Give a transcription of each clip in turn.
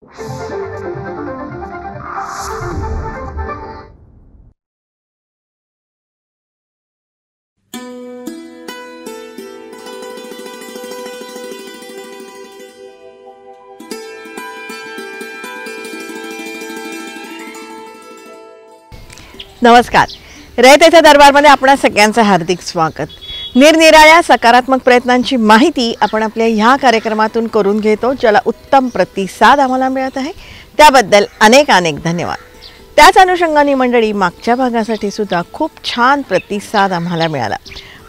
नमस्कार. रयतेच्या दरबारमध्ये आपणा सगळ्यांचं हार्दिक स्वागत. निरनिराळ्या सकारात्मक प्रयत्नांची माहिती आपण आपल्या ह्या कार्यक्रमातून करून घेतो, ज्याला उत्तम प्रतिसाद आम्हाला मिळत आहे. त्याबद्दल अनेक अनेक धन्यवाद. त्याच अनुषंगाने मंडळी, मागच्या भागासाठी सुद्धा खूप छान प्रतिसाद आम्हाला मिळाला.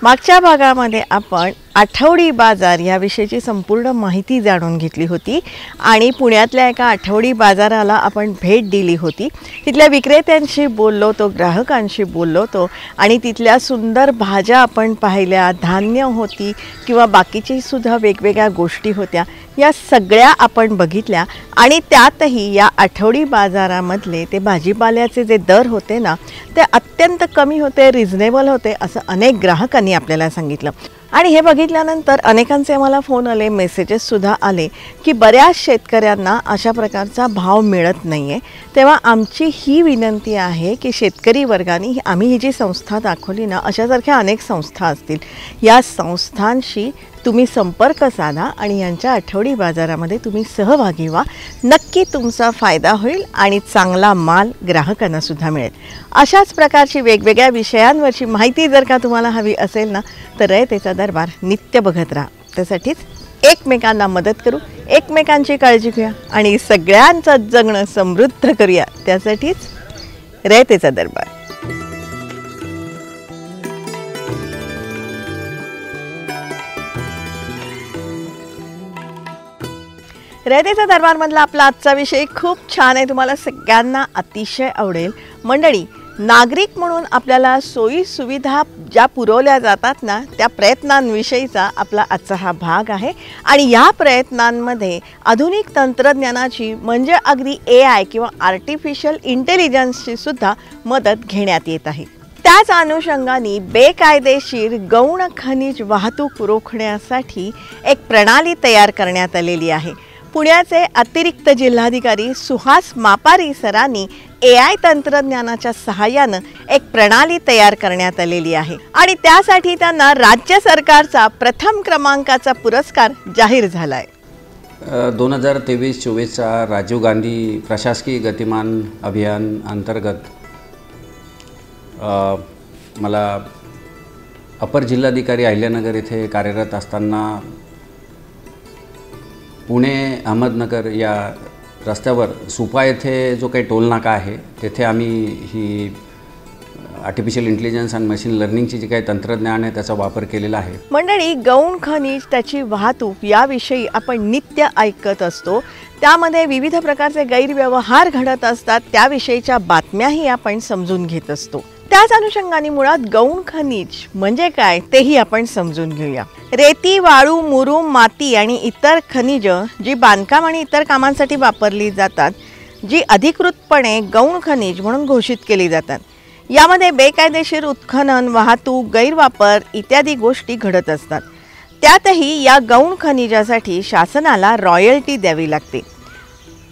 मागच्या भागामध्ये आपण आठवडी बाजार याविषयीची संपूर्ण माहिती जाणून घेतली होती आणि पुण्यातल्या एका आठवडी बाजाराला आपण भेट दिली होती. तिथल्या विक्रेत्यांशी बोललो होतो, ग्राहकांशी बोललो होतो आणि तिथल्या सुंदर भाज्या आपण पाहिल्या, धान्य होती किंवा बाकीची सुद्धा वेगवेगळ्या गोष्टी होत्या. या सगळ्या आपण बघितल्या आणि त्यातही या आठवडी बाजारामधले ते भाजीपाल्याचे जे दर होते ना, ते अत्यंत कमी होते, रिझनेबल होते असं अनेक ग्राहकांनी आपल्याला सांगितलं. आणि हे बघितल्यानंतर अनेकांचे मला फोन आले, मेसेजेससुद्धा आले की बऱ्याच शेतकऱ्यांना अशा प्रकारचा भाव मिळत नाही आहे. तेव्हा आमची ही विनंती आहे की शेतकरी वर्गाने आम्ही ही जी संस्था दाखवली ना, अशासारख्या अनेक संस्था असतील, या संस्थांशी तुम्ही संपर्क साधा आणि यांच्या आठवडी बाजारामध्ये तुम्ही सहभागी व्हा. नक्की तुमचा फायदा होईल आणि चांगला माल ग्राहकांना सुद्धा मिळेल. अशाच प्रकारची वेगवेगळ्या विषयांवरची माहिती जर का तुम्हाला हवी असेल ना, तर रयतेचा दरबार नित्य बघत राहा. त्यासाठीच एकमेकांना मदत करू, एकमेकांची काळजी घेऊया आणि सगळ्यांचं जगणं समृद्ध करूया. त्यासाठीच रयतेचा दरबार. रयतेचा दरबारमधला आपला आजचा विषय खूप छान आहे, तुम्हाला सगळ्यांना अतिशय आवडेल. मंडळी, नागरिक म्हणून आपल्याला सोयी सुविधा ज्या पुरवल्या जातात ना, त्या प्रयत्नांविषयीचा आपला आजचा हा भाग आहे. आणि या प्रयत्नांमध्ये आधुनिक तंत्रज्ञानाची म्हणजे अगदी AI किंवा आर्टिफिशियल इंटेलिजन्सची सुद्धा मदत घेण्यात येत आहे. त्याच अनुषंगाने बेकायदेशीर गौण खनिज वाहतूक रोखण्यासाठी एक प्रणाली तयार करण्यात आलेली आहे. पुण्याचे अतिरिक्त जिल्हाधिकारी सुहास मापारी सरांनी AI तंत्रज्ञानाच्या सहाय्यानं एक प्रणाली तयार करण्यात आलेली आहे आणि त्यासाठी त्यांना राज्य सरकारचा प्रथम क्रमांकाचा पुरस्कार जाहीर झाला आहे. 2023-24चा राजीव गांधी प्रशासकीय गतिमान अभियान अंतर्गत मला अपर जिल्हाधिकारी अहिल्यानगर येथे कार्यरत असताना पुणे अहमदनगर या रस्त्यावर सुपा येथे जो काही टोल नाका आहे, तेथे आम्ही ही आर्टिफिशियल इंटेलिजन्स आणि मशीन लर्निंगची जी काही तंत्रज्ञान आहे त्याचा वापर केलेला आहे. मंडळी, गौण खनिज, त्याची वाहतूक याविषयी आपण नित्य ऐकत असतो. त्यामध्ये विविध प्रकारचे गैरव्यवहार घडत असतात, त्याविषयीच्या बातम्याही आपण समजून घेत असतो. त्याच अनुषंगाने मुळात गौण खनिज म्हणजे काय तेही आपण समजून घेऊया. रेती, वाळू, मुरुम, माती आणि इतर खनिज जी बांधकाम आणि इतर कामांसाठी वापरली जातात, जी अधिकृतपणे गौण खनिज म्हणून घोषित केली जातात, यामध्ये बेकायदेशीर उत्खनन, वाहतूक, गैरवापर इत्यादी गोष्टी घडत असतात. त्यातही या गौण खनिजासाठी शासनाला रॉयल्टी द्यावी लागते.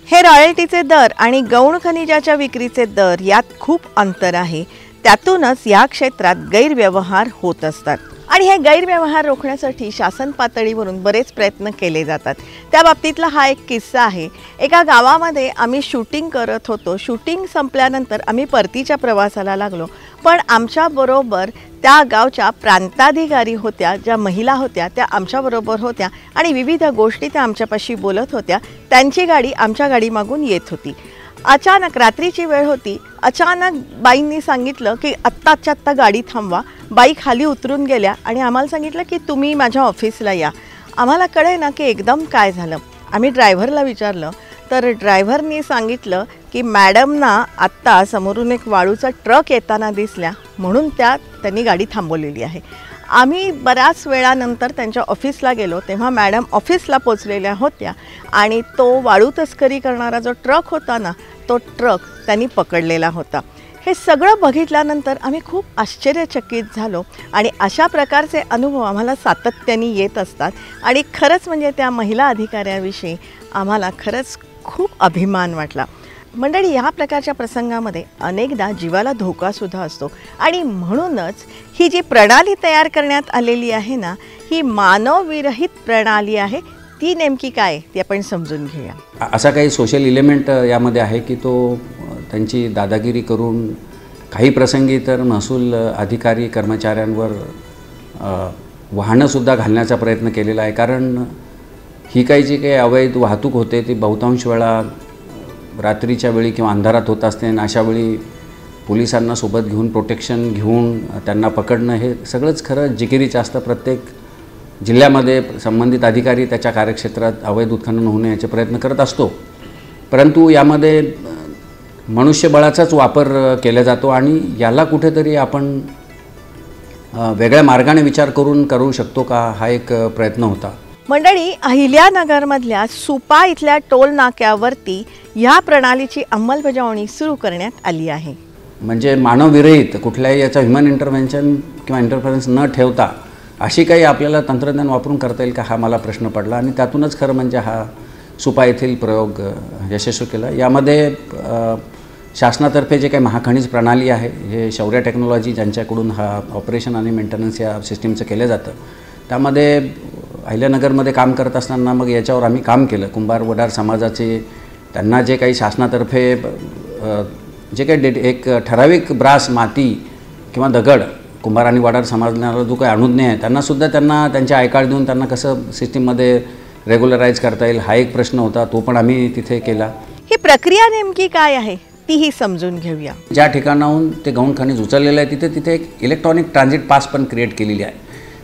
हे रॉयल्टीचे दर आणि गौण खनिजाच्या विक्रीचे दर यात खूप अंतर आहे. त्यातूनच या क्षेत्रात गैरव्यवहार होत असतात आणि हे गैरव्यवहार रोखण्यासाठी शासन पातळीवरून बरेच प्रयत्न केले जातात. त्या बाबतीतला हा एक किस्सा आहे. एका गावामध्ये आम्ही शूटिंग करत होतो. शूटिंग संपल्यानंतर आम्ही परतीच्या प्रवासाला लागलो, पण आमच्याबरोबर त्या गावच्या प्रांताधिकारी होत्या, ज्या महिला होत्या त्या आमच्याबरोबर होत्या आणि विविध गोष्टी त्या आमच्यापाशी बोलत होत्या. त्यांची गाडी आमच्या गाडीमागून येत होती. अचानक रात्रीची वेळ होती. अचानक बाईंनी सांगितलं की आत्ताच्या आत्ता गाडी थांबवा. बाई खाली उतरून गेल्या आणि आम्हाला सांगितलं की तुम्ही माझ्या ऑफिसला या. आम्हाला कळे ना की एकदम काय झालं. आम्ही ड्रायव्हरला विचारलं तर ड्रायव्हरनी सांगितलं की मॅडमना आत्ता समोरून एक वाळूचा ट्रक येताना दिसल्या, म्हणून त्यांनी गाडी थांबवलेली आहे. आम्ही बऱ्याच वेळानंतर त्यांच्या ऑफिसला गेलो, तेव्हा मॅडम ऑफिसला पोचलेल्या होत्या आणि तो वाळू तस्करी करणारा जो ट्रक होता ना, तो ट्रक त्यांनी पकडलेला होता. हे सगळं बघितल्यानंतर आम्ही खूप आश्चर्यचकित झालो आणि अशा प्रकारचे अनुभव आम्हाला सातत्याने येत असतात आणि खरंच म्हणजे त्या महिला अधिकाऱ्याविषयी आम्हाला खरंच खूप अभिमान वाटला. मंडळी, ह्या प्रकारच्या प्रसंगामध्ये अनेकदा जीवाला धोकासुद्धा असतो आणि म्हणूनच ही जी प्रणाली तयार करण्यात आलेली आहे ना, ही मानवविरहित प्रणाली आहे. ती नेमकी काय ती आपण समजून घेऊया. असा काही सोशल इलेमेंट यामध्ये आहे की तो त्यांची दादागिरी करून काही प्रसंगी तर महसूल अधिकारी कर्मचाऱ्यांवर वाहनंसुद्धा घालण्याचा प्रयत्न केलेला आहे. कारण ही काही जी काही अवैध वाहतूक होते ती बहुतांश वेळा रात्रीच्या वेळी किंवा अंधारात होत असते आणि अशा वेळी पोलिसांना सोबत घेऊन प्रोटेक्शन घेऊन त्यांना पकडणं हे सगळंच खरं जिकिरीचं असतं. प्रत्येक जिल्ह्यामध्ये संबंधित अधिकारी त्याच्या कार्यक्षेत्रात अवैध उत्खनन होऊ नये याचे प्रयत्न करत असतो. परंतु यामध्ये मनुष्यबळाचाच वापर केला जातो आणि याला कुठेतरी आपण वेगळ्या मार्गाने विचार करून करू शकतो का, हा एक प्रयत्न होता. मंडळी, अहिल्यानगरमधल्या सुपा इथल्या टोल नाक्यावरती ह्या प्रणालीची अंमलबजावणी सुरू करण्यात आली आहे. म्हणजे मानवविरहित कुठल्याही याचा ह्युमन इंटरव्हेन्शन किंवा इंटरफरन्स न ठेवता अशी काही आपल्याला तंत्रज्ञान वापरून करता येईल का, हा मला प्रश्न पडला. आणि त्यातूनच खरं म्हणजे हा सुपा येथील प्रयोग यशस्वी केला. यामध्ये शासनातर्फे जे काही महाखनिज प्रणाली आहे, हे शौर्य टेक्नॉलॉजी ज्यांच्याकडून हा ऑपरेशन आणि मेंटेनन्स या सिस्टीमचं केलं जातं, त्यामध्ये अहिल्यानगरमध्ये काम करत असताना मग याच्यावर आम्ही काम केलं. कुंभार वडार समाजाचे त्यांना जे काही शासनातर्फे जे काही एक ठराविक ब्रास, माती किंवा दगड कुंभार आणि वडार समाजाला जो काही अनुज्ञ आहे त्यांनासुद्धा त्यांचे आय कार्ड देऊन त्यांना कसं सिस्टीममध्ये रेग्युलराईज करता येईल हा एक प्रश्न होता. तो पण आम्ही तिथे केला. ही प्रक्रिया नेमकी काय आहे तीही समजून घेऊया. ज्या ठिकाणाहून ते गौण खनिज उचललेलं आहे तिथे एक इलेक्ट्रॉनिक ट्रान्झिट पास पण क्रिएट केलेली आहे.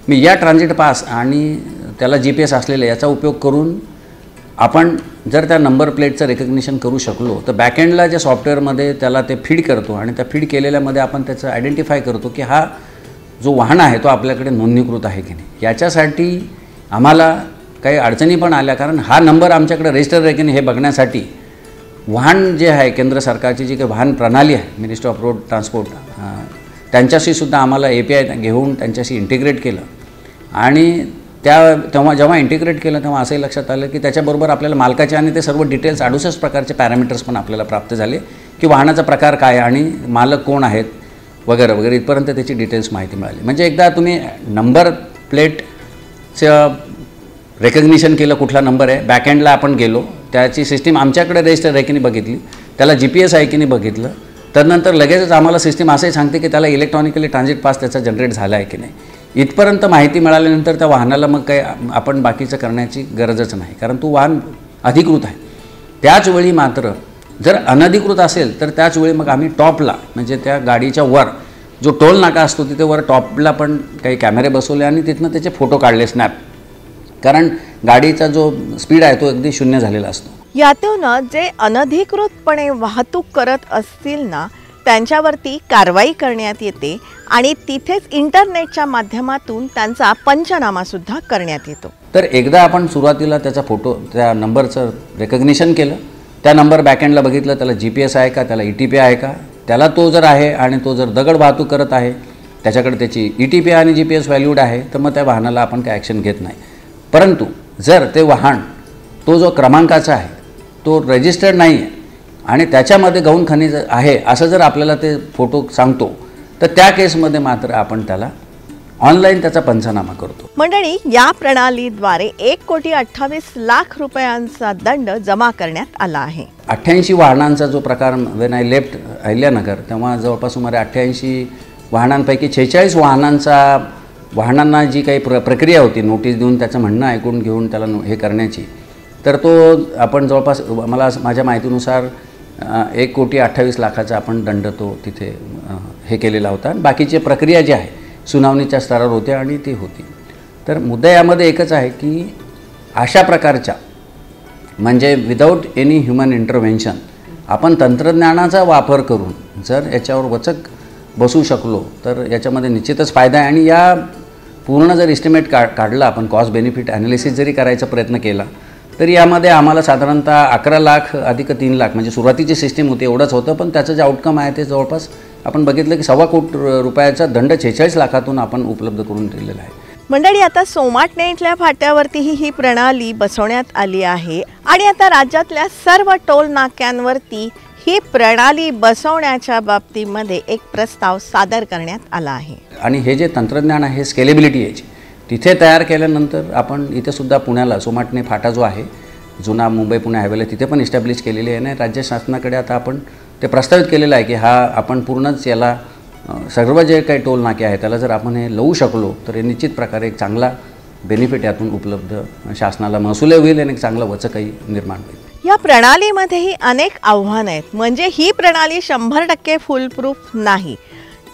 मी या ट्रान्झिट पास आणि त्याला GPS असलेलं याचा उपयोग करून आपण जर त्या नंबर प्लेटचं रेकग्निशन करू शकलो तर बॅकएंडला जे सॉफ्टवेअरमध्ये त्याला ते फीड करतो आणि त्या फीड केलेल्यामध्ये आपण त्याचं आयडेंटिफाय करतो की हा जो वाहन आहे तो आपल्याकडे नोंदणीकृत आहे की नाही. याच्यासाठी आम्हाला काही अडचणी पण आल्या, कारण हा नंबर आमच्याकडे रजिस्टर आहे की नाही हे बघण्यासाठी वाहन जे आहे केंद्र सरकारची जी काही वाहन प्रणाली आहे, मिनिस्ट्री ऑफ रोड ट्रान्सपोर्ट, त्यांच्याशी सुद्धा आम्हाला API घेऊन त्यांच्याशी इंटिग्रेट केलं. आणि तेव्हा जेव्हा इंटिग्रेट केलं तेव्हा असंही लक्षात आलं की त्याच्याबरोबर आपल्याला मालकाचे आणि ते सर्व डिटेल्स 68 प्रकारचे पॅरामीटर्स पण आपल्याला प्राप्त झाले की वाहनाचा प्रकार काय आणि मालक कोण आहेत वगैरे वगैरे, इथपर्यंत त्याची डिटेल्स माहिती मिळाली. म्हणजे एकदा तुम्ही नंबर प्लेटचं रेकग्निशन केलं, कुठला नंबर आहे, बॅकएंडला आपण गेलो, त्याची सिस्टीम आमच्याकडे रजिस्टर आहे की नाही बघितली, त्याला GPS आहे की नाही बघितलं, त्यानंतर लगेचच आम्हाला सिस्टीम असंही सांगते की त्याला इलेक्ट्रॉनिकली ट्रान्झिट पास त्याचा जनरेट झाला आहे की नाही. इथपर्यंत माहिती मिळाल्यानंतर त्या वाहनाला मग काही आपण बाकीचं करण्याची गरजच नाही, कारण तो वाहन अधिकृत आहे. त्याचवेळी मात्र जर अनधिकृत असेल तर त्याचवेळी मग आम्ही टॉपला, म्हणजे त्या गाडीच्या वर जो टोल नाका असतो तिथे वर टॉपला पण काही कॅमेरे बसवले आणि तिथनं त्याचे फोटो काढले, स्नॅप. कारण गाडीचा जो स्पीड आहे तो अगदी 0 झालेला असतो. यातून जे अनधिकृतपणे वाहतूक करत असतील ना त्यांच्यावरती कारवाई करण्यात येते आणि तिथेच इंटरनेटच्या माध्यमातून त्यांचा पंचनामा सुद्धा करण्यात येतो. तर एकदा आपण सुरुवातीला त्याचा फोटो, त्या नंबरचं रेकग्निशन केलं, त्या नंबर बॅकएंडला बघितलं, त्याला GPS आहे का, त्याला ETP आहे का, त्याला तो जर आहे आणि तो जर दगड वाहतूक करत आहे, त्याच्याकडे त्याची ETP आणि GPS व्हॅल्यूड आहे, तर मग त्या वाहनाला आपण काही ॲक्शन घेत नाही. परंतु जर ते वाहन, तो जो क्रमांकाचा आहे तो रजिस्टर्ड नाही आहे आणि त्याच्यामध्ये गौण खनिज आहे असं जर आपल्याला ते फोटो सांगतो, तर त्या केसमध्ये मात्र आपण त्याला ऑनलाईन त्याचा पंचनामा करतो. मंडळी, या प्रणालीद्वारे 1,28,00,000 रुपयांचा दंड जमा करण्यात आला आहे. 88 वाहनांचा जो प्रकार, वेन आय लेफ्ट अहिल्यानगर तेव्हा जवळपास सुमारे 88 वाहनांपैकी 46 वाहनांना जी काही प्रक्रिया होती नोटीस देऊन त्याचं म्हणणं ऐकून घेऊन त्याला हे करण्याची, तर तो आपण जवळपास माझ्या माहितीनुसार 1,28,00,000 आपण दंड तो तिथे हे केलेला होता. बाकीची प्रक्रिया जी आहे सुनावणीच्या स्तरावर होते आणि ती होती. तर मुद्दा यामध्ये एकच आहे की अशा प्रकारच्या, म्हणजे विदाऊट एनी ह्युमन इंटरव्हेन्शन आपण तंत्रज्ञानाचा वापर करून जर याच्यावर वचक बसू शकलो तर याच्यामध्ये निश्चितच फायदा आहे. आणि या पूर्ण जर इस्टिमेट काढला आपण, कॉस्ट बेनिफिट ॲनालिसिस जरी करायचा प्रयत्न केला, तर यामध्ये आम्हाला साधारणतः 11 लाख अधिक 3 लाख, म्हणजे सुरुवातीची सिस्टीम होती एवढंच होतं, पण त्याचं जे आउटकम आहे ते जवळपास आपण बघितलं की 1.25 कोटी रुपयाचा दंड 46 लाखातून आपण उपलब्ध करून दिलेला आहे. मंडळी, आता सोमाटणे इथल्या फाट्यावरतीही ही प्रणाली बसवण्यात आली आहे आणि आता राज्यातल्या सर्व टोल नाक्यांवरती ही प्रणाली बसवण्याच्या बाबतीमध्ये एक प्रस्ताव सादर करण्यात आला आहे. आणि हे जे तंत्रज्ञान आहे स्केलेबिलिटी याची तिथे तयार केल्यानंतर आपण इथे सुद्धा पुण्याला सोमाटणे फाटा जो आहे जुना मुंबई पुणे हायवेला तिथे पण इस्टॅब्लिश केलेली आहे. आणि राज्य शासनाकडे आता आपण ते प्रस्तावित केलेलं आहे की हा आपण पूर्णच याला सर्व जे काही टोल नाके आहे त्याला जर आपण हे लावू शकलो तर हे निश्चित प्रकारे एक चांगला बेनिफिट यातून उपलब्ध शासनाला महसूलही होईल आणि एक चांगलं वचकही निर्माण होईल. या प्रणालीमध्येही अनेक आव्हानं आहेत. म्हणजे ही प्रणाली 100% फुलप्रूफ नाही.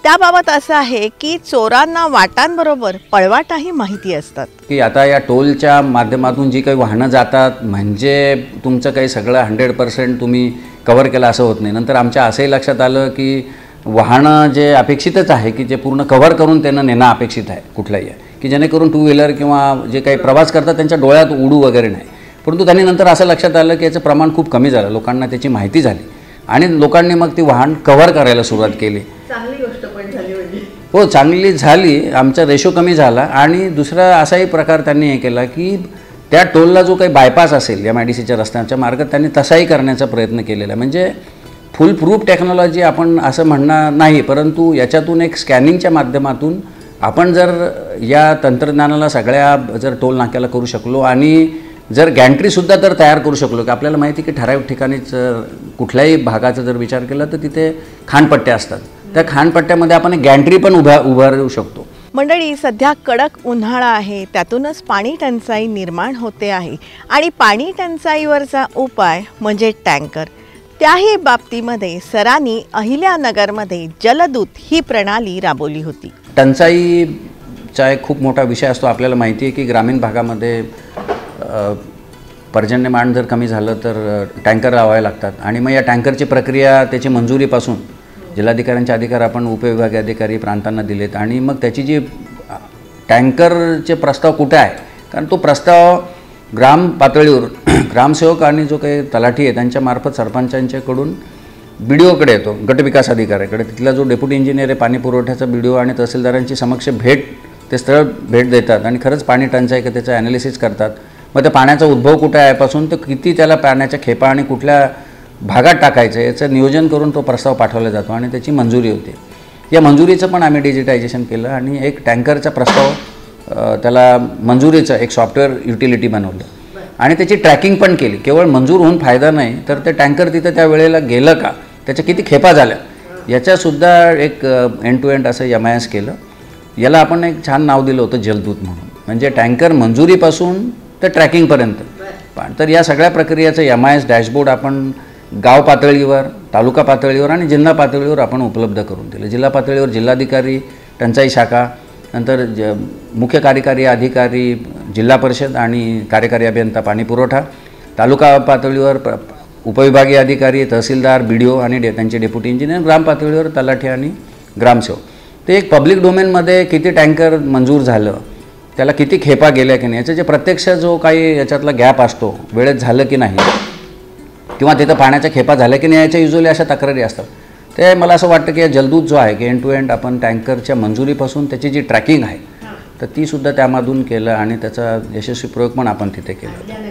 त्याबाबत असं आहे की चोरांना वाटांबरोबर पळवाटाही माहिती असतात. की आता या टोलच्या माध्यमातून जी काही वाहनं जातात म्हणजे तुमचं काही सगळं 100% तुम्ही कव्हर केलं असं होत नाही. नंतर आमच्या असंही लक्षात आलं की वाहनं जे अपेक्षितच आहे की जे पूर्ण कव्हर करून त्यांना नेणं अपेक्षित आहे कुठलंही आहे की जेणेकरून 2 व्हीलर किंवा जे काही प्रवास करतात त्यांच्या डोळ्यात उडू वगैरे नाही. परंतु त्यांनी नंतर असं लक्षात आलं की याचं प्रमाण खूप कमी झालं. लोकांना त्याची माहिती झाली आणि लोकांनी मग ती वाहन कव्हर करायला सुरुवात केली. चांगली गोष्ट पण झाली. हो, चांगली झाली. आमचा रेशो कमी झाला. आणि दुसरा असाही प्रकार त्यांनी हे केला की त्या टोलला जो काही बायपास असेल MIDCच्या रस्त्याच्या मार्गात त्यांनी तसाही करण्याचा प्रयत्न केलेला. म्हणजे फुल प्रूफ टेक्नॉलॉजी आपण असं म्हणणार नाही, परंतु याच्यातून एक स्कॅनिंगच्या माध्यमातून आपण जर या तंत्रज्ञानाला सगळ्या जर टोल नाक्याला करू शकलो आणि जर गॅन्ट्रीसुद्धा तर तयार करू शकलो की आपल्याला माहिती की ठराविक ठिकाणीच कुठल्याही भागाचा जर विचार केला तर तिथे खानपट्ट्या असतात. त्या खानपट्ट्यामध्ये आपण एक गॅन्ट्री पण उभारू शकतो. मंडळी, सध्या कडक उन्हाळा आहे, त्यातूनच पाणी टंचाई निर्माण होते आहे आणि पाणी टंचाईवरचा उपाय म्हणजे टँकर. त्याही बाबतीमध्ये सरांनी अहिल्यानगरमध्ये जलदूत ही प्रणाली राबवली होती. टंचाईचा एक खूप मोठा विषय असतो. आपल्याला माहिती आहे की ग्रामीण भागामध्ये पर्जन्यमान जर कमी झालं तर टँकर लावावे लागतात आणि मग या टँकरची प्रक्रिया त्याची मंजुरीपासून जिल्हाधिकाऱ्यांचे अधिकार आपण उपविभागीय अधिकारी प्रांतांना दिलेत आणि मग त्याची जी टँकरचे प्रस्ताव कुठे आहे, कारण तो प्रस्ताव ग्राम पातळीवर ग्रामसेवक आणि जो काही तलाठी आहे त्यांच्यामार्फत सरपंचांच्याकडून BDOकडे येतो, गटविकास अधिकाऱ्याकडे. तिथला जो डेप्युटी इंजिनियर आहे पाणी पुरवठ्याचा BDO आणि तहसीलदारांची समक्ष ते स्थळ भेट देतात आणि खरंच पाणी टंचाई का त्याचं ॲनालिसिस करतात. मग त्या पाण्याचा उद्भव कुठे आहे पासून तर किती त्याला पाण्याच्या खेपा आणि कुठल्या भागात टाकायचं याचं नियोजन करून तो प्रस्ताव पाठवला जातो आणि त्याची मंजुरी होते. या मंजुरीचं पण आम्ही डिजिटायझेशन केलं आणि एक टँकरचा प्रस्ताव त्याला मंजुरीचं एक सॉफ्टवेअर युटिलिटी बनवलं आणि त्याची ट्रॅकिंग पण केली. केवळ मंजूर होऊन फायदा नाही तर ते टँकर तिथं त्या वेळेला गेलं का, त्याच्या किती खेपा झाल्या याच्यासुद्धा एक एंड टू एंड असं MIS केलं. याला आपण एक छान नाव दिलं होतं जलदूत म्हणून. म्हणजे टँकर मंजुरीपासून तर ट्रॅकिंगपर्यंत. तर या सगळ्या प्रक्रियेचं MIS डॅशबोर्ड आपण गाव पातळीवर, तालुका पातळीवर आणि जिल्हा पातळीवर आपण उपलब्ध करून दिलं. जिल्हा पातळीवर जिल्हाधिकारी, टंचाई शाखा, नंतर मुख्य कार्यकारी अधिकारी, जिल्हा परिषद आणि कार्यकारी अभियंता पाणी पुरवठा, तालुका पातळीवर उपविभागीय अधिकारी, तहसीलदार, BDO आणि त्यांचे डेप्युटी इंजिनियर, ग्राम पातळीवर तलाठी आणि ग्रामसेवक. ते एक पब्लिक डोमेनमध्ये किती टँकर मंजूर झालं, त्याला किती खेपा गेल्या की नाही, याचं जे प्रत्यक्ष जो काही याच्यातला गॅप असतो, वेळेत झालं की नाही किंवा तिथं पाण्याच्या खेपा झाल्या की नाही, याच्या युजली अशा तक्रारी असतात. ते मला असं वाटतं की जलदूत जो आहे की एंड टू एंड आपण टँकरच्या मंजुरीपासून त्याची जी ट्रॅकिंग आहे तर तीसुद्धा त्यामधून केलं आणि त्याचा यशस्वी प्रयोग पण आपण तिथे केला.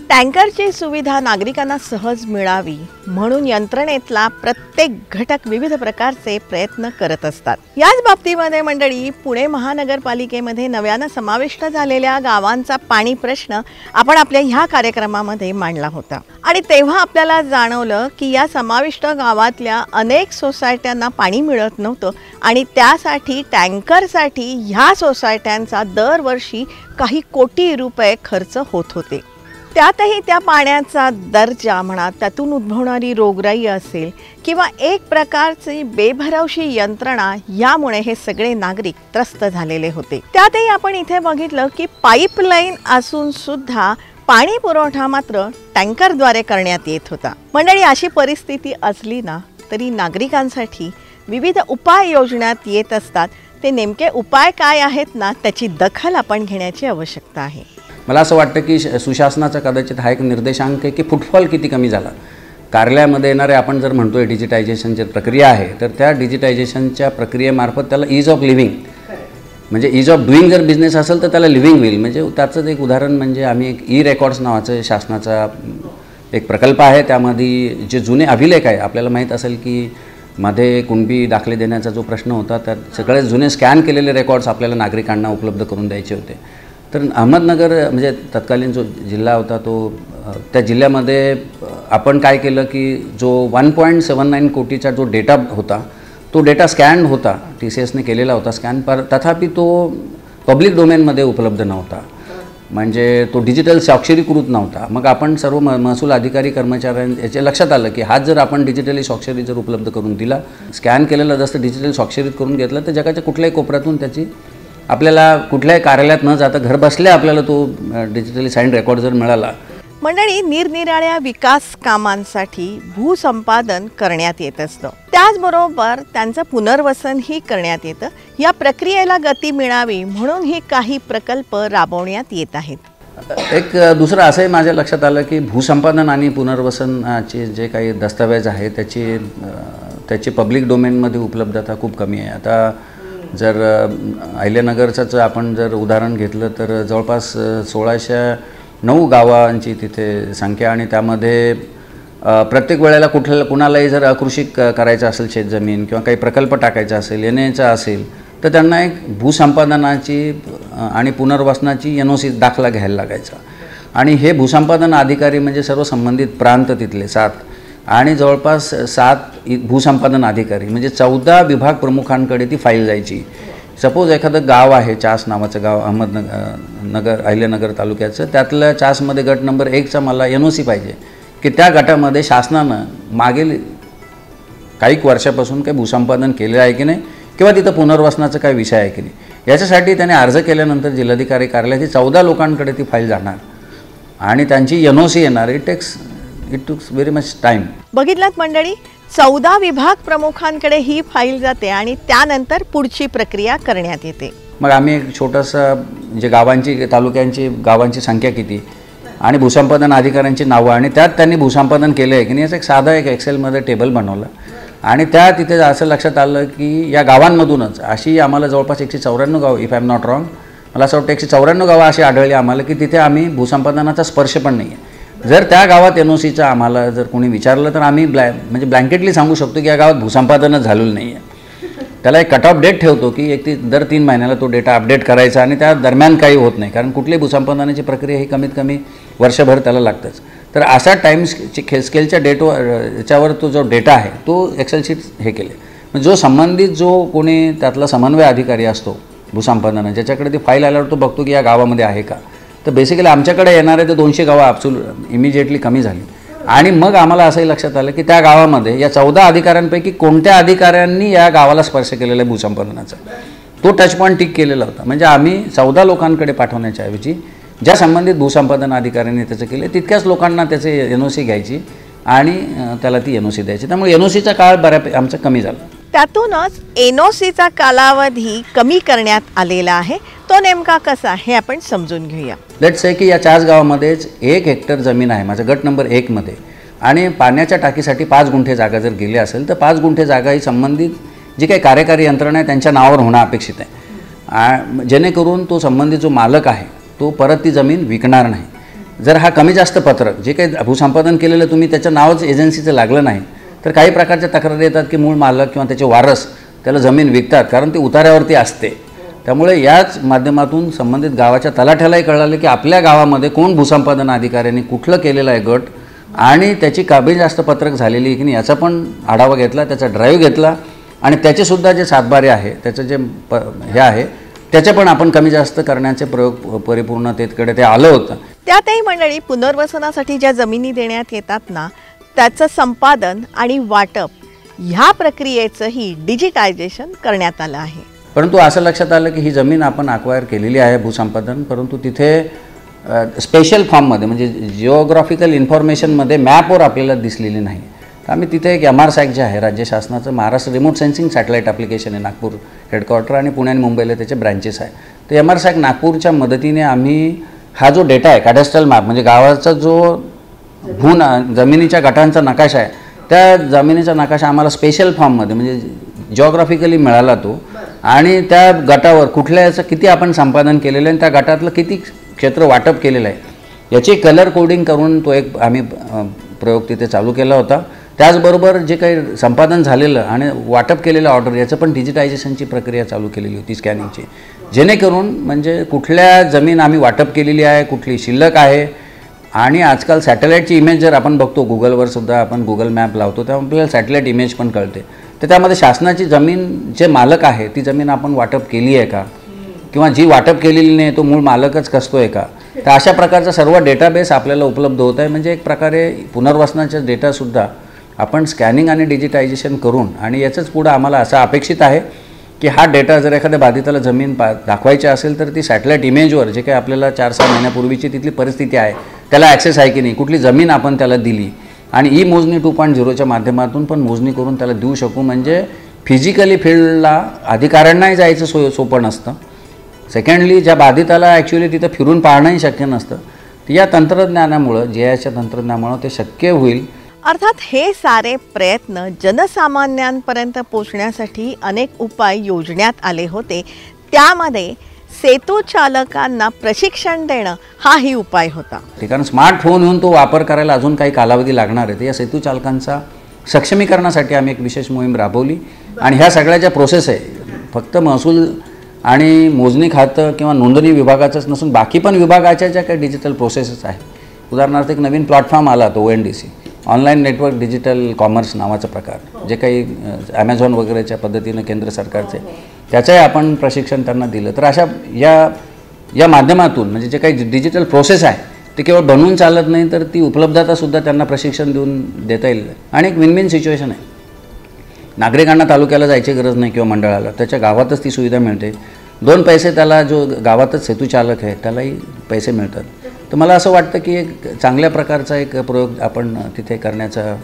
टँकरची सुविधा नागरिकांना सहज मिळावी म्हणून यंत्रणेतला प्रत्येक घटक विविध प्रकारचे प्रयत्न करत असतात. याच बाबतीमध्ये मंडळी, पुणे महानगरपालिकेमध्ये नव्यानं समाविष्ट झालेल्या गावांचा पाणी प्रश्न आपण आपल्या ह्या कार्यक्रमामध्ये मांडला होता आणि तेव्हा आपल्याला जाणवलं की या समाविष्ट गावातल्या अनेक सोसायट्यांना पाणी मिळत नव्हतं आणि त्यासाठी टँकरसाठी ह्या सोसायट्यांचा दरवर्षी काही कोटी रुपये खर्च होत होते. त्यातही त्या पाण्याचा दर्जा म्हणा, त्यातून उद्भवणारी रोगराई असेल किंवा एक प्रकारची बेभरवशी यंत्रणा, यामुळे हे सगळे नागरिक त्रस्त झालेले होते. त्यातही आपण इथे बघितलं की पाईपलाईन असून सुद्धा पाणी पुरवठा मात्र टँकरद्वारे करण्यात येत होता. मंडळी, अशी परिस्थिती असली ना तरी नागरिकांसाठी विविध उपाय योजण्यात येत असतात. ते नेमके उपाय काय आहेत ना, त्याची दखल आपण घेण्याची आवश्यकता आहे. मला असं वाटतं की सुशासनाचा कदाचित हा एक निर्देशांक आहे की फुटफॉल किती कमी झाला. कार्यालयामध्ये येणारे आपण जर म्हणतोय डिजिटायझेशनची प्रक्रिया आहे तर त्या डिजिटायझेशनच्या प्रक्रियेमार्फत त्याला ईज ऑफ लिव्हिंग म्हणजे ईज ऑफ डुईंग जर बिझनेस असेल तर त्याला लिव्हिंग विल, म्हणजे त्याचंच एक उदाहरण म्हणजे आम्ही एक ई रेकॉर्ड्स नावाचं शासनाचा एक प्रकल्प आहे. त्यामध्ये जे जुने अभिलेख आहे, आपल्याला माहीत असेल की मध्ये कुणबी दाखले देण्याचा जो प्रश्न होता, तर सगळे जुने स्कॅन केलेले रेकॉर्ड्स आपल्याला नागरिकांना उपलब्ध करून द्यायचे होते. तर अहमदनगर म्हणजे तत्कालीन जो जिल्हा होता तो, त्या जिल्ह्यामध्ये आपण काय केलं की जो 1.79 कोटीचा जो डेटा होता तो डेटा स्कॅन होता, TCSने केलेला होता स्कॅन, पर तथापि तो पब्लिक डोमेनमध्ये उपलब्ध नव्हता, म्हणजे तो डिजिटल स्वाक्षरीकृत नव्हता. मग आपण सर्व महसूल अधिकारी कर्मचाऱ्यांच्या याच्या लक्षात आलं की हाच जर आपण डिजिटली स्वाक्षरी जर उपलब्ध करून दिला, स्कॅन केलेला जसं डिजिटल स्वाक्षरीत करून घेतलं, तर जगाच्या कुठल्याही कोपऱ्यातून त्याची आपल्याला कुठल्याही कार्यालयात न जाता घर बसल्या आपल्याला तो डिजिटली साईन रेकॉर्ड जर मिळाला. मंडळी, निरनिराळ्या विकास कामांसाठी भूसंपादन करण्यात येत असतं, त्याचबरोबर त्यांचं पुनर्वसनही करण्यात येतं. या प्रक्रियेला गती मिळावी म्हणून ही काही प्रकल्प राबवण्यात येत आहेत. एक दुसरं असंही माझ्या लक्षात आलं की भूसंपादन आणि पुनर्वसनाचे जे काही दस्तावेज आहे त्याची पब्लिक डोमेनमध्ये उपलब्धता खूप कमी आहे. आता जर अहिल्यानगरचं आपण जर उदाहरण घेतलं तर जवळपास 1609 गावांची तिथे संख्या, आणि त्यामध्ये प्रत्येक वेळेला कुणालाही जर अकृषिक करायचं असेल शेतजमीन किंवा काही प्रकल्प टाकायचा असेल, येण्याचा असेल, तर त्यांना एक भूसंपादनाची आणि पुनर्वसनाची NOC दाखला घ्यायला लागायचा. आणि हे भूसंपादन अधिकारी म्हणजे सर्व संबंधित प्रांत तिथले 7 आणि जवळपास 7 भूसंपादन अधिकारी म्हणजे 14 विभाग प्रमुखांकडे ती फाईल जायची. सपोज एखादं गाव आहे, चास नावाचं गाव अहमदनगर अहिल्यानगर तालुक्याचं, त्यातल्या चासमध्ये गट नंबर 1चा मला NOC पाहिजे की त्या गटामध्ये शासनानं मागील काही वर्षापासून काही भूसंपादन केलं आहे की नाही, किंवा तिथं पुनर्वसनाचा काही विषय आहे की नाही. याच्यासाठी त्याने अर्ज केल्यानंतर जिल्हाधिकारी कार्यालयाची 14 लोकांकडे ती फाईल जाणार आणि त्यांची NOC येणार. It takes very much time. बघितलात मंडळी, 14 विभाग प्रमुखांकडे ही फाईल जाते आणि त्यानंतर पुढची प्रक्रिया करण्यात येते. मग आम्ही एक छोटंसं जे गावांची संख्या किती आणि भूसंपादन अधिकाऱ्यांची नावं आणि त्यात त्यांनी भूसंपादन केलं आहे की नाही याचं एक साधा एक्सेलमध्ये टेबल बनवलं आणि त्या तिथे असं लक्षात आलं की या गावांमधूनच अशी आम्हाला जवळपास 194 गाव, if I am not wrong, मला असं वाटतं 194 गावं अशी आढळली आम्हाला की तिथे आम्ही भूसंपादनाचा स्पर्श पण नाही आहे. जर त्या गावात NOCचं आम्हाला जर कोणी विचारलं तर आम्ही म्हणजे ब्लँकेटली सांगू शकतो की या गावात भूसंपादनच झालेलं नाही आहे. त्याला एक कट ऑफ डेट ठेवतो की दर 3 महिन्याला तो डेटा अपडेट करायचा आणि त्या दरम्यान काही होत नाही, कारण कुठलीही भूसंपादनाची प्रक्रिया ही कमीत कमी वर्षभर त्याला लागतंच. तर अशा स्केलच्या याच्यावर तो जो डेटा आहे तो एक्सेल शीट हे केले. म्हणजे जो संबंधित जो कोणी त्यातला समन्वय अधिकारी असतो भूसंपादना, ज्याच्याकडे ती फाईल आल्यावर तो बघतो की या गावामध्ये आहे का. तर बेसिकली आमच्याकडे येणारे ते 200 गावं इमिजिएटली कमी झाली आणि मग आम्हाला असंही लक्षात आलं की त्या गावामध्ये या 14 अधिकाऱ्यांपैकी कोणत्या अधिकाऱ्यांनी या गावाला स्पर्श केलेला आहे भूसंपादनाचा, तो टच पॉईंट टिक केलेला होता. म्हणजे आम्ही 14 लोकांकडे पाठवण्याच्या ऐवजी ज्या संबंधित भूसंपादन अधिकाऱ्यांनी त्याचं केलं तितक्याच लोकांना त्याचे NOC घ्यायची आणि त्याला ती NOC द्यायची. त्यामुळे NOCचा काळ बऱ्यापैकी आमचा कमी झाला. त्यातूनच NOCचा कालावधी कमी करण्यात आलेला आहे. तो नेमका कसा हे आपण समजून घेऊया. लेट्स से की या 4 गावामध्येच 1 हेक्टर जमीन आहे माझं गट नंबर 1 मध्ये आणि पाण्याच्या टाकीसाठी 5 गुंठे जागा जर गेली असेल तर 5 गुंठे जागा ही संबंधित जी काही कार्यकारी यंत्रणा आहे त्यांच्या नावावर होणं अपेक्षित आहे, जेणेकरून तो संबंधित जो मालक आहे तो परत ती जमीन विकणार नाही. जर हा कमी जास्त पत्रक जे काही भूसंपादन केलेलं तुम्ही त्याचं नावच एजन्सीचं लागलं नाही तर काही प्रकारच्या तक्रारी येतात की मूळ मालक किंवा त्याचे वारस त्याला जमीन विकतात, कारण ती उतार्यावरती असते. त्यामुळे याच माध्यमातून संबंधित गावाच्या तलाठ्यालाही कळालं की आपल्या गावामध्ये कोण भूसंपादन अधिकाऱ्यांनी कुठलं केलेलं आहे गट आणि त्याची कमी जास्त पत्रक झालेली आहे की नाही याचा पण आढावा घेतला, त्याचा ड्राईव्ह घेतला आणि त्याचेसुद्धा जे सातबारे आहे त्याचं जे हे आहे त्याचे पण आपण कमी जास्त करण्याचे प्रयोग परिपूर्णतेकडे ते आलं होतं. त्यातही मंडळी, पुनर्वसनासाठी ज्या जमिनी देण्यात येतात ना त्याचं संपादन आणि वाटप ह्या प्रक्रियेचंही डिजिटायझेशन करण्यात आलं आहे. परंतु असं लक्षात आलं की ही जमीन आपण अक्वायर केलेली आहे भूसंपादन, परंतु तिथे स्पेशल फॉर्ममध्ये म्हणजे जिओग्राफिकल इन्फॉर्मेशनमध्ये मॅपवर आपल्याला दिसलेली नाही. तर आम्ही तिथे एक MRSAC जे आहे राज्य शासनाचं Maharashtra remote sensing satellite application आहे, नागपूर हेडक्वार्टर आणि पुणे आणि मुंबईला त्याचे ब्रँचेस आहे. तर MRSAC नागपूरच्या मदतीने आम्ही हा जो डेटा आहे कॅडेस्ट्रल मॅप म्हणजे गावाचा जो जमिनीच्या गटांचा नकाशा आहे त्या जमिनीचा नकाशा आम्हाला स्पेशल फॉर्ममध्ये म्हणजे जिओग्राफिकली मिळाला तो, आणि त्या गटावर कुठल्या याचं किती आपण संपादन केलेलं आहे आणि त्या गटातलं किती क्षेत्र वाटप केलेलं आहे याची कलर कोडिंग करून तो एक आम्ही प्रयोग तिथे चालू केला होता. त्याचबरोबर जे काही संपादन झालेलं आणि वाटप केलेलं ऑर्डर याचं पण डिजिटायझेशनची प्रक्रिया चालू केलेली होती स्कॅनिंगची, जेणेकरून म्हणजे कुठल्या जमीन आम्ही वाटप केलेली आहे, कुठली शिल्लक आहे. आणि आजकाल सॅटेलाईटची इमेज जर आपण बघतो, गुगलवर सुद्धा आपण गुगल मॅप लावतो तेव्हा आपल्याला सॅटेलाईट इमेज पण कळते. तर त्यामध्ये शासनाची जमीन जे मालक आहे ती जमीन आपण वाटप केली आहे का, किंवा जी वाटप केलेली नाही तो मूळ मालकच कसतो आहे का. तर अशा प्रकारचा सर्व डेटाबेस आपल्याला उपलब्ध होत आहे. म्हणजे एक प्रकारे पुनर्वसनाचा डेटासुद्धा आपण स्कॅनिंग आणि डिजिटायझेशन करून, आणि याचंच पुढं आम्हाला असं अपेक्षित आहे की हा डेटा जर एखाद्या बाधिताला जमीन दाखवायची असेल तर ती सॅटेलाईट इमेजवर जे काही आपल्याला 4-6 महिन्यापूर्वीची तिथली परिस्थिती आहे त्याला ॲक्सेस आहे की नाही, कुठली जमीन आपण त्याला दिली, आणि ई मोजणी 2.0च्या माध्यमातून पण मोजणी करून त्याला देऊ शकू. म्हणजे फिजिकली फील्डला अधिकाऱ्यांनाही जायचं सोपं नसतं. सेकंडली ज्या बाधिताला ॲक्च्युली तिथं फिरून पाहणंही शक्य नसतं. या तंत्रज्ञानामुळं, GISच्या तंत्रज्ञानामुळं ते शक्य होईल. अर्थात हे सारे प्रयत्न जनसामान्यांपर्यंत पोचण्यासाठी अनेक उपाय योजण्यात आले होते. त्यामध्ये सेतू चालकांना प्रशिक्षण देणं हाही उपाय होता. कारण स्मार्टफोन येऊन तो वापर करायला अजून काही कालावधी लागणार आहे. तर या सेतू चालकांचा सक्षमीकरणासाठी आम्ही एक विशेष मोहीम राबवली, आणि ह्या सगळ्या ज्या प्रोसेस आहे फक्त महसूल आणि मोजणी खातं किंवा नोंदणी विभागाचंच नसून बाकी पण विभागाच्या ज्या काही डिजिटल प्रोसेसेस आहे. उदाहरणार्थ एक नवीन प्लॅटफॉर्म आला तो ONDC, online network digital commerce नावाचा प्रकार, जे काही ॲमेझॉन वगैरेच्या पद्धतीनं केंद्र सरकारचे, त्याचंही आपण प्रशिक्षण त्यांना दिलं. तर अशा या माध्यमातून म्हणजे जे काही डिजिटल प्रोसेस आहे ते केवळ बनवून चालत नाही, तर ती उपलब्धतासुद्धा त्यांना प्रशिक्षण देऊन देता येईल. आणि एक विन विन सिच्युएशन आहे. नागरिकांना तालुक्याला जायची गरज नाही किंवा मंडळाला, त्याच्या गावातच ती सुविधा मिळते. 2 पैसे त्याला, जो गावातच सेतू चालक आहे त्यालाही पैसे मिळतात. तर मला असं वाटतं की एक चांगल्या प्रकारचा एक प्रयोग आपण तिथे करण्याचा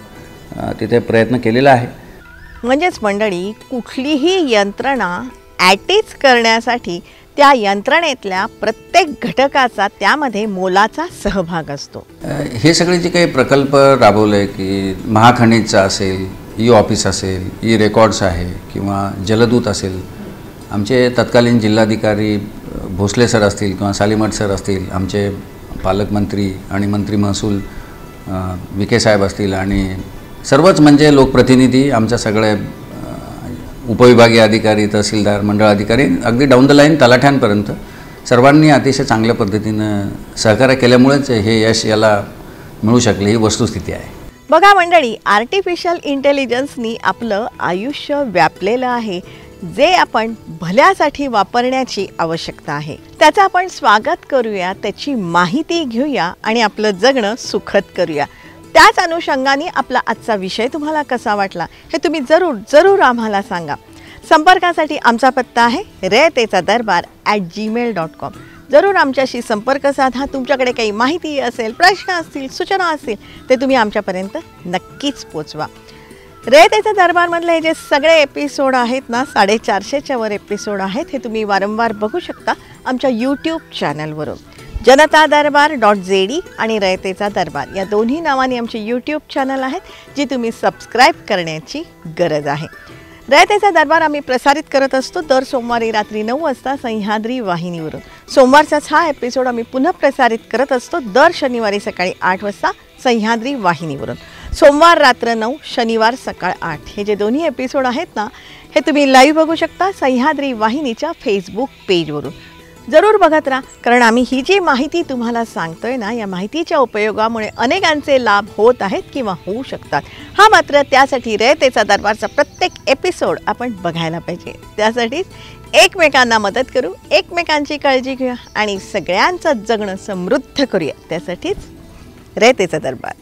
तिथे प्रयत्न केलेला आहे. म्हणजेच मंडळी, कुठलीही यंत्रणा ॲटीच करण्यासाठी त्या यंत्रणेतल्या प्रत्येक घटकाचा त्यामध्ये मोलाचा सहभाग असतो. हे सगळे जे काही प्रकल्प राबवले की महाखनिजचा असेल, ई ऑफिस असेल, ई रेकॉर्ड्स आहे किंवा जलदूत असेल, आमचे तत्कालीन जिल्हाधिकारी भोसले सर असतील किंवा सालीमठ सर असतील, आमचे पालकमंत्री आणि मंत्री महसूल विखे साहेब असतील, आणि सर्वच म्हणजे लोकप्रतिनिधी, आमच्या सगळे उपविभागीय अधिकारी, तहसीलदार, मंडळ अधिकारी, अगदी डाऊन द लाईन तलाठ्यांपर्यंत सर्वांनी अतिशय चांगल्या पद्धतीनं सहकार्य केल्यामुळेच हे यश याला मिळू शकले, ही वस्तुस्थिती आहे. बघा मंडळी, आर्टिफिशियल इंटेलिजन्सनी आपलं आयुष्य व्यापलेलं आहे, जे आपण भल्यासाठी वापरण्याची आवश्यकता आहे. त्याचं आपण स्वागत करूया, त्याची माहिती घेऊया आणि आपलं जगणं सुखद करूया. त्याच अनुषंगाने आपला आजचा विषय तुम्हाला कसा वाटला हे तुम्ही जरूर आम्हाला सांगा. संपर्कासाठी आमचा पत्ता आहे rayatecadarbar@gmail.com. जरूर आमच्याशी संपर्क साधा. तुमच्याकडे काही माहिती असेल, प्रश्न असतील, सूचना असतील ते तुम्ही आमच्यापर्यंत नक्कीच पोचवा. रयतेचा दरबारमधले हे जे सगळे एपिसोड आहेत ना, 450च्या वर एपिसोड आहेत, हे तुम्ही वारंवार बघू शकता आमच्या यूट्यूब चॅनलवरून. जनता दरबार.zd आणि रयतेचा दरबार या दोन्ही नावाने आमचे यूट्यूब चॅनल आहेत, जी तुम्ही सबस्क्राईब करण्याची गरज आहे. रयतेचा दरबार आम्ही प्रसारित करत असतो दर सोमवारी रात्री 9 वाजता सह्याद्री वाहिनीवरून. सोमवारचाच हा एपिसोड आम्ही पुन्हा प्रसारित करत असतो दर शनिवारी सकाळी 8 वाजता सह्याद्री वाहिनीवरून. सोमवार रात्र 9, शनिवार सकाळ 8 हे जे दोन्ही एपिसोड आहेत ना, हे तुम्ही लाईव्ह बघू शकता सह्याद्री वाहिनीच्या फेसबुक पेजवरून. जरूर बघत राहा, कारण आम्ही ही जी माहिती तुम्हाला सांगतोय ना, या माहितीच्या उपयोगामुळे अनेकांचे लाभ होत आहेत किंवा होऊ शकतात. हा मात्र त्यासाठी रयतेचा दरबारचा प्रत्येक एपिसोड आपण बघायला पाहिजे. त्यासाठीच एकमेकांना मदत करू, एकमेकांची काळजी घेऊया आणि सगळ्यांचं जगणं समृद्ध करूया. त्यासाठीच रयतेचा दरबार.